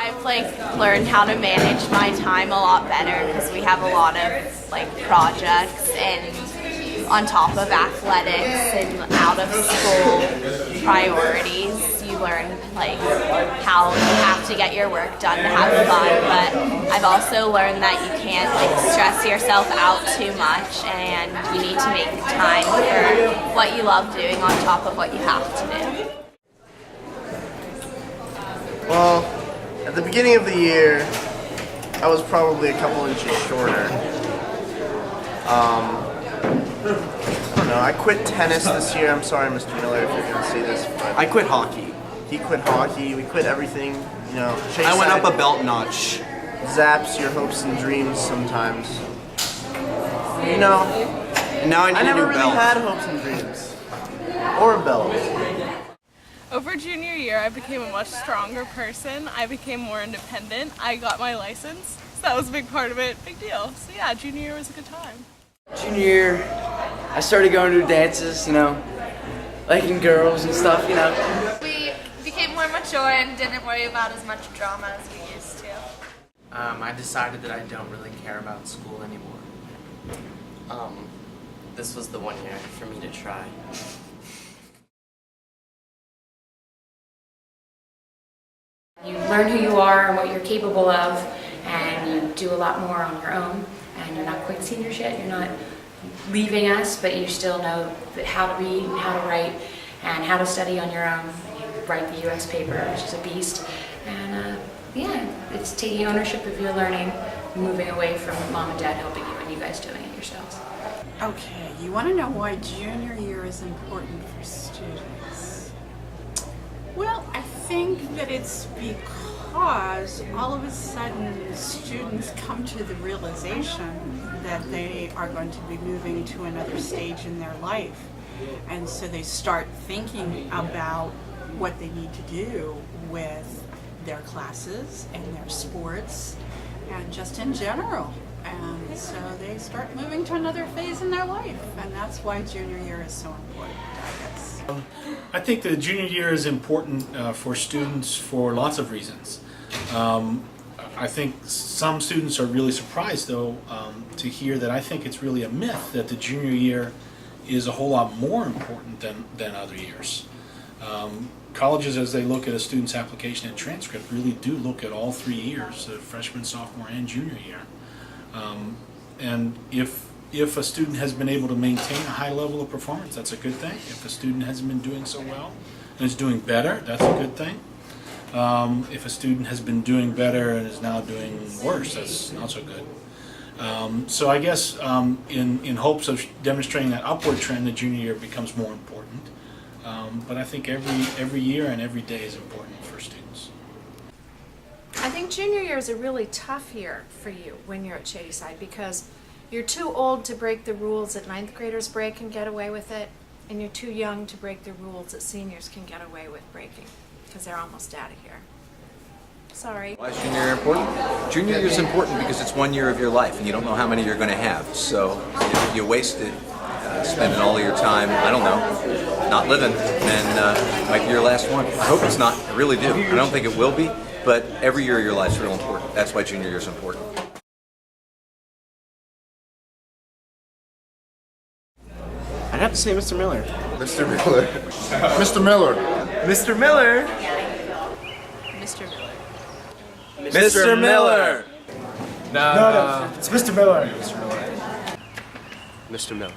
I've learned how to manage my time a lot better because we have a lot of projects and on top of athletics and out of school priorities, you learn how you have to get your work done to have fun. But I've also learned that you can't stress yourself out too much, and you need to make time for what you love doing on top of what you have to do. Well, at the beginning of the year, I was probably a couple inches shorter. I don't know, I quit tennis this year. I'm sorry, Mr. Miller, if you're going to see this. But I quit hockey. he quit hockey, we quit everything, you know. Shady I went Side up a belt notch. zaps your hopes and dreams sometimes. You know, And now I need I a never new really belt. had hopes and dreams. Or a belt. Over junior year, I became a much stronger person. I became more independent. I got my license, so that was a big part of it. Big deal. So yeah, junior year was a good time. Junior year, I started going to dances, liking girls and stuff, We became more mature and didn't worry about as much drama as we used to. I decided that I don't really care about school anymore. This was the one year for me to try. You learn who you are and what you're capable of, and you do a lot more on your own, and you're not quite seniors yet. You're not leaving us, but you still know how to read and how to write and how to study on your own. You write the U.S. paper, which is a beast, and yeah, it's taking ownership of your learning, moving away from mom and dad helping you and you guys doing it yourselves. Okay, you want to know why junior year is important for students? Well, I think that it's because all of a sudden students come to the realization that they are going to be moving to another stage in their life. And so they start thinking about what they need to do with their classes and their sports and just in general. And so they start moving to another phase in their life. And that's why junior year is so important, I guess. I think the junior year is important for students for lots of reasons. I think some students are really surprised, though, to hear that I think it's really a myth that the junior year is a whole lot more important than other years. Colleges, as they look at a student's application and transcript, really do look at all 3 years, freshman, sophomore, and junior year. And if a student has been able to maintain a high level of performance, that's a good thing. If a student hasn't been doing so well and is doing better, that's a good thing. If a student has been doing better and is now doing worse, that's not so good. So I guess in hopes of demonstrating that upward trend, the junior year becomes more important. But I think every year and every day is important for students. I think junior year is a really tough year for you when you're at Shady Side because you're too old to break the rules that 9th graders break and get away with it, and you're too young to break the rules that seniors can get away with breaking because they're almost out of here. Sorry. Why is junior year important? Junior year is important because it's 1 year of your life and you don't know how many you're going to have. So if you waste it spending all of your time, I don't know, not living, then it might be your last one. I hope it's not. I really do. I don't think it will be, but every year of your life is real important. That's why junior year is important. I'd have to say Mr. Miller. Mr. Miller. Mr. Miller. Mr. Miller. Mr. Miller. Mr. Miller. No, it's Mr. Miller. Mr. Miller.